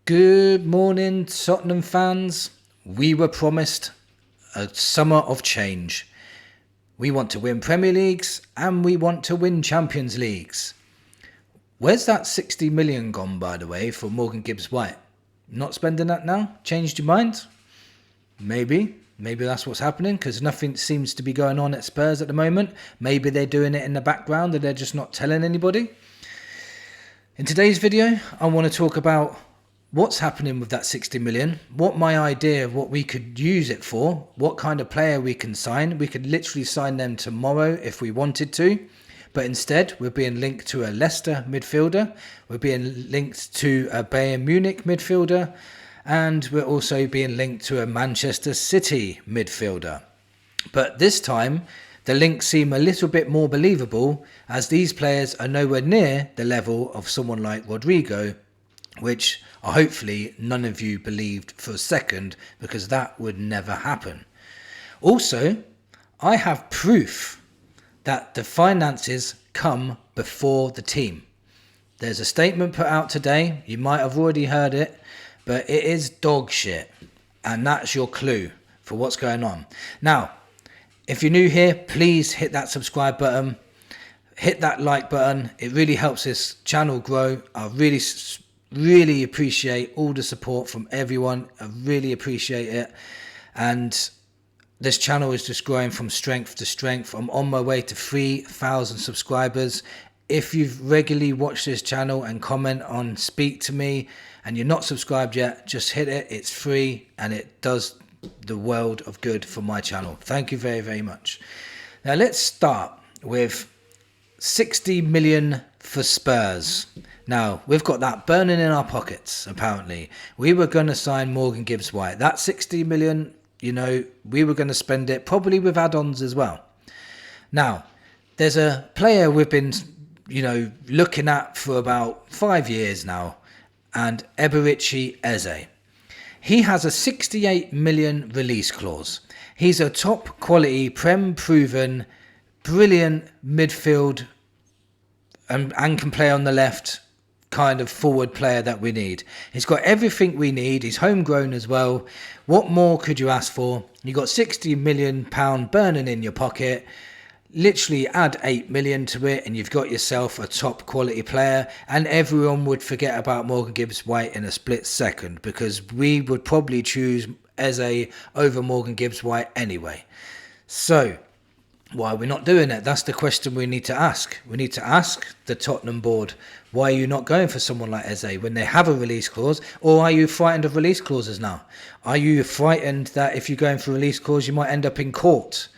Good morning, Tottenham fans. We were promised a summer of change. We want to win Premier Leagues and we want to win Champions Leagues. Where's that 60 million gone, by the way, for Morgan Gibbs-White? Not spending that now? Changed your mind? Maybe that's what's happening because nothing seems to be going on at Spurs at the moment. Maybe they're doing it in the background and they're just not telling anybody. In today's video, I want to talk about what's happening with that 60 million, what my idea of what we could use it for, what kind of player we can sign. We could literally sign them tomorrow if we wanted to, but instead we're being linked to a Leicester midfielder, we're being linked to a Bayern Munich midfielder, and we're also being linked to a Manchester City midfielder. But this time, the links seem a little bit more believable as these players are nowhere near the level of someone like Rodrigo, which hopefully none of you believed for a second, because that would never happen. Also, I have proof that the finances come before the team. There's a statement put out today, you might have already heard it, but it is dog shit, and that's your clue for what's going on. Now, if you're new here, please hit that subscribe button, hit that like button. It really helps this channel grow. I really appreciate all the support from everyone. I really appreciate it. And this channel is just growing from strength to strength. I'm on my way to 3,000 subscribers. If you've regularly watched this channel and comment on Speak to Me and you're not subscribed yet, just hit it. It's free and it does the world of good for my channel. Thank you very, very much. Now let's start with 60 million for Spurs. Now, we've got that burning in our pockets, apparently. We were going to sign Morgan Gibbs-White. That 60 million, we were going to spend it probably with add-ons as well. Now, there's a player we've been, looking at for about 5 years now, and Eberechi Eze. He has a 68 million release clause. He's a top quality, Prem-proven, brilliant midfield and can play on the left kind of forward player that we need. He's got everything we need. He's homegrown as well. What more could you ask for? You got 60 million pound burning in your pocket. Literally add 8 million to it and you've got yourself a top quality player, and everyone would forget about Morgan Gibbs-White in a split second because we would probably choose Eze over Morgan Gibbs-White anyway. So why are we not doing it? That's the question we need to ask. We need to ask the Tottenham board, why are you not going for someone like Eze when they have a release clause? Or are you frightened of release clauses now? Are you frightened that if you're going for a release clause, you might end up in court?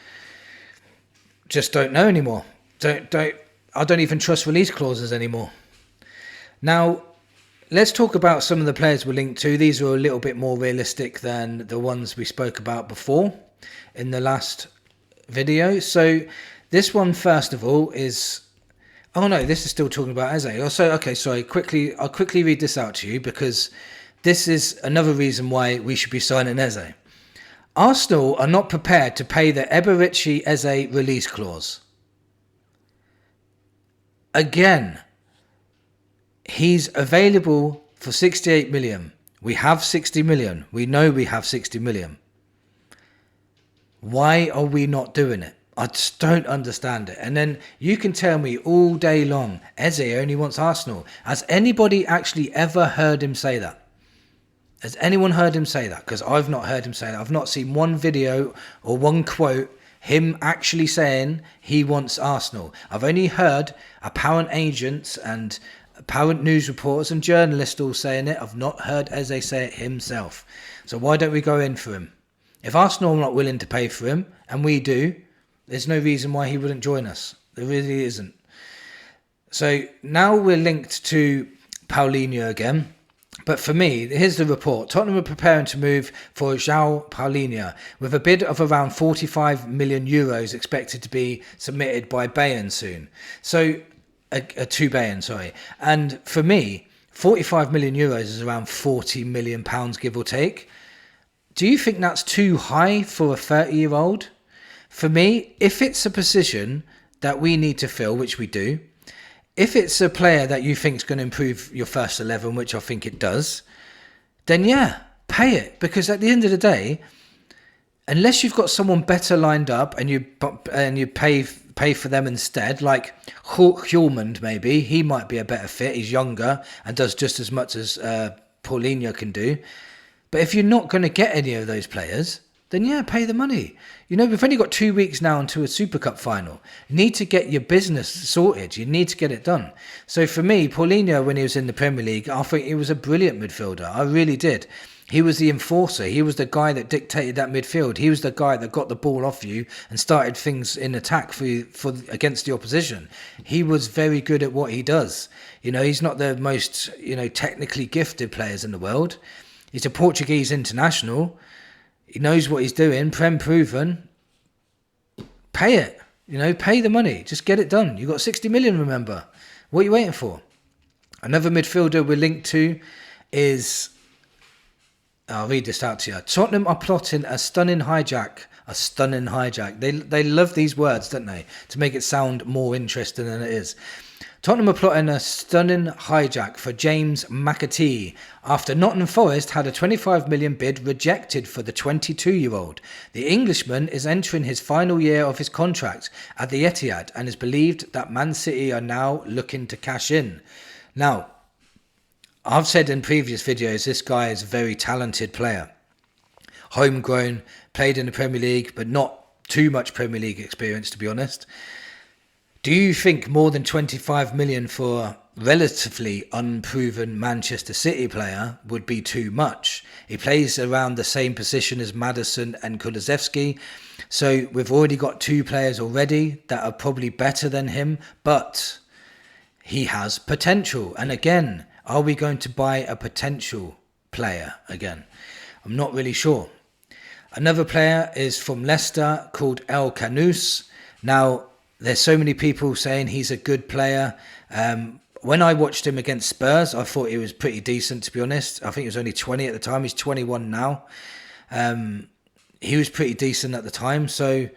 Just don't know anymore. I don't even trust release clauses anymore. Now, let's talk about some of the players we're linked to. These are a little bit more realistic than the ones we spoke about before in the last video. So this one, first of all, is... Oh no, this is still talking about Eze. So, okay, sorry. I'll quickly read this out to you because this is another reason why we should be signing Eze. Arsenal are not prepared to pay the Eberechi Eze release clause. Again, he's available for 68 million. We have 60 million. We know we have 60 million. Why are we not doing it? I just don't understand it. And then you can tell me all day long, Eze only wants Arsenal. Has anybody actually ever heard him say that? Has anyone heard him say that? Because I've not heard him say that. I've not seen one video or one quote, him actually saying he wants Arsenal. I've only heard apparent agents and apparent news reporters and journalists all saying it. I've not heard Eze say it himself. So why don't we go in for him? If Arsenal are not willing to pay for him, and we do, there's no reason why he wouldn't join us. There really isn't. So now we're linked to Paulinho again. But for me, here's the report. Tottenham are preparing to move for João Paulinho with a bid of around 45 million euros expected to be submitted by Bayern soon. So, to Bayern, sorry. And for me, 45 million euros is around 40 million pounds, give or take. Do you think that's too high for a 30-year-old? For me, if it's a position that we need to fill, which we do, if it's a player that you think is going to improve your first 11, which I think it does, then yeah, pay it. Because at the end of the day, unless you've got someone better lined up and you pay for them instead, like Hjulmand maybe, he might be a better fit. He's younger and does just as much as Paulinho can do. But if you're not going to get any of those players, then yeah, pay the money. You know, we've only got 2 weeks now until a Super Cup final. You need to get your business sorted. You need to get it done. So for me, Paulinho, when he was in the Premier League, I think he was a brilliant midfielder. I really did. He was the enforcer. He was the guy that dictated that midfield. He was the guy that got the ball off you and started things in attack for against the opposition. He was very good at what he does. You know, he's not the most, technically gifted players in the world. He's a Portuguese international. He knows what he's doing, Prem proven. Pay it. Pay the money. Just get it done. You got 60 million, remember. What are you waiting for? Another midfielder we're linked to is... I'll read this out to you. Tottenham are plotting a stunning hijack. A stunning hijack. They love these words, don't they? To make it sound more interesting than it is. Tottenham are plotting a stunning hijack for James McAtee after Nottingham Forest had a 25 million bid rejected for the 22-year-old. The Englishman is entering his final year of his contract at the Etihad and is believed that Man City are now looking to cash in. Now, I've said in previous videos, this guy is a very talented player. Homegrown, played in the Premier League, but not too much Premier League experience, to be honest. Do you think more than 25 million for a relatively unproven Manchester City player would be too much? He plays around the same position as Maddison and Kulusevski. So we've already got 2 players already that are probably better than him, but he has potential. And again, are we going to buy a potential player again? I'm not really sure. Another player is from Leicester called El Kanous. Now, there's so many people saying he's a good player. When I watched him against Spurs, I thought he was pretty decent, to be honest. I think he was only 20 at the time. He's 21 now. He was pretty decent at the time, so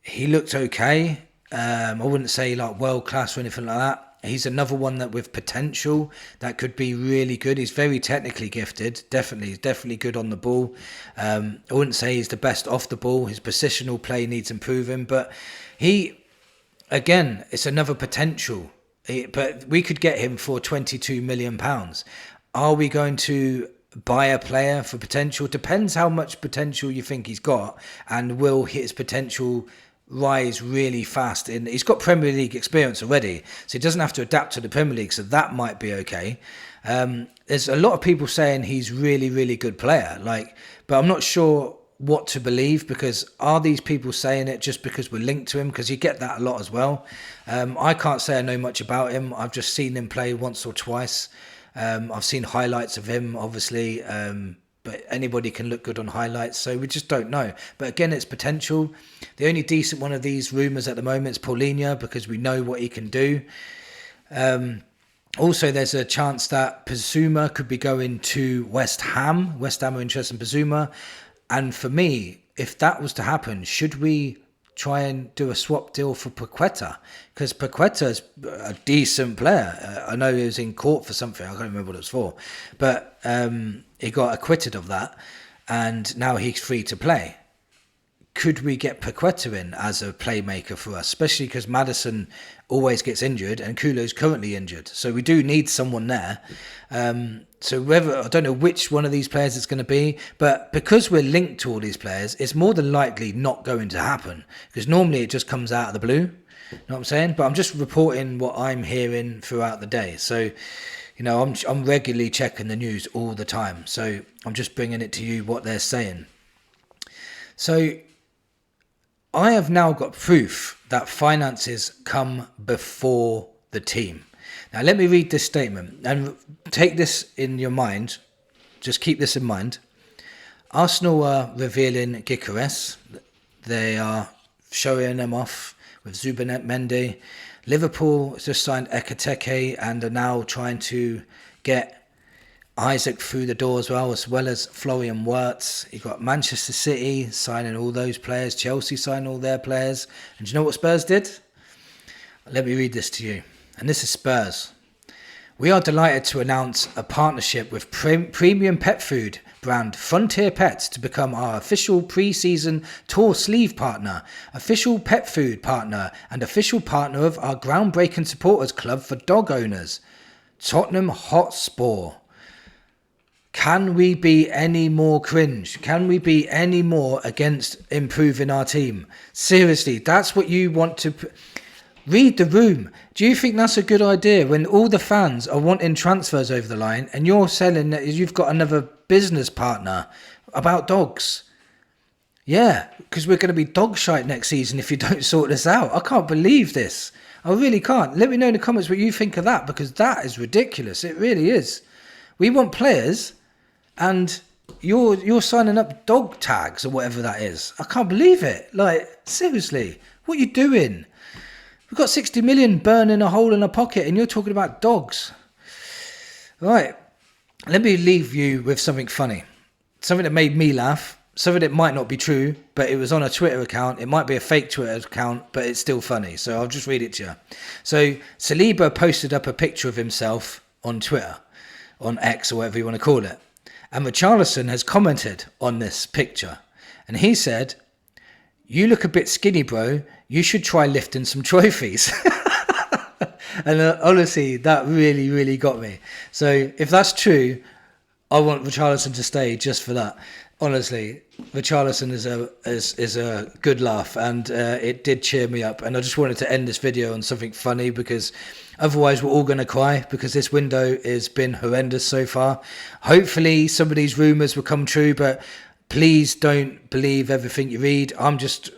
he looked okay. I wouldn't say like world class or anything like that. He's another one that with potential that could be really good. He's very technically gifted, definitely good on the ball. I wouldn't say he's the best off the ball. His positional play needs improving, but again, it's another potential. But we could get him for £22 million. Are we going to buy a player for potential? Depends how much potential you think he's got, and will his potential rise really fast. He's got Premier League experience already, so he doesn't have to adapt to the Premier League, so that might be okay. There's a lot of people saying he's really good player, but I'm not sure what to believe, because are these people saying it just because we're linked to him? Because you get that a lot as well. I can't say I know much about him. I've just seen him play once or twice. I've seen highlights of him, obviously, but anybody can look good on highlights, so we just don't know. But again, it's potential. The only decent one of these rumours at the moment is Paulinho, because we know what he can do. Also, there's a chance that Pazuma could be going to West Ham. West Ham are interested in Pazuma. And for me, if that was to happen, should we try and do a swap deal for Paqueta? Because Paqueta is a decent player. I know he was in court for something. I can't remember what it was for. But he got acquitted of that. And now he's free to play. Could we get Paqueta in as a playmaker for us? Especially because Maddison always gets injured and Kulo's currently injured. So we do need someone there. So I don't know which one of these players it's going to be, but because we're linked to all these players, it's more than likely not going to happen, because normally it just comes out of the blue. You know what I'm saying? But I'm just reporting what I'm hearing throughout the day. So, I'm regularly checking the news all the time. So I'm just bringing it to you what they're saying. So I have now got proof that finances come before the team. Now, let me read this statement and take this in your mind. Just keep this in mind. Arsenal are revealing Gyökeres. They are showing them off with Zubimendi. Liverpool has just signed Ekitike and are now trying to get Isaac through the door as well as Florian Wirtz. You've got Manchester City signing all those players. Chelsea signing all their players. And do you know what Spurs did? Let me read this to you. And this is Spurs. We are delighted to announce a partnership with premium pet food brand Frontier Pets to become our official pre-season tour sleeve partner, official pet food partner, and official partner of our groundbreaking supporters club for dog owners, Tottenham Hotspur. Can we be any more cringe? Can we be any more against improving our team? Seriously, that's what you want to... Read the room. Do you think that's a good idea when all the fans are wanting transfers over the line and you're selling that you've got another business partner about dogs? Yeah, because we're going to be dog shite next season if you don't sort this out. I can't believe this. I really can't. Let me know in the comments what you think of that, because that is ridiculous. It really is. We want players and you're signing up dog tags or whatever that is. I can't believe it. Like, seriously, what are you doing? We've got 60 million burning a hole in a pocket and you're talking about dogs. Right, let me leave you with something funny. Something that made me laugh. Something that might not be true, but it was on a Twitter account. It might be a fake Twitter account, but it's still funny. So I'll just read it to you. So Saliba posted up a picture of himself on Twitter, on X or whatever you want to call it. And Richarlison has commented on this picture. And he said, "You look a bit skinny, bro. You should try lifting some trophies." And honestly, that really, really got me. So if that's true, I want Richarlison to stay just for that. Honestly, Richarlison is a good laugh, and it did cheer me up. And I just wanted to end this video on something funny, because otherwise we're all going to cry, because this window has been horrendous so far. Hopefully some of these rumours will come true, but please don't believe everything you read. I'm just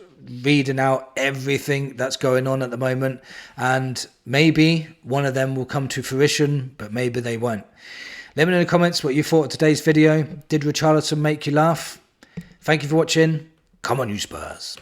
reading out everything that's going on at the moment, and maybe one of them will come to fruition, but maybe they won't. Let me know in the comments what you thought of today's video. Did Richarlison make you laugh? Thank you for watching. Come on, you Spurs.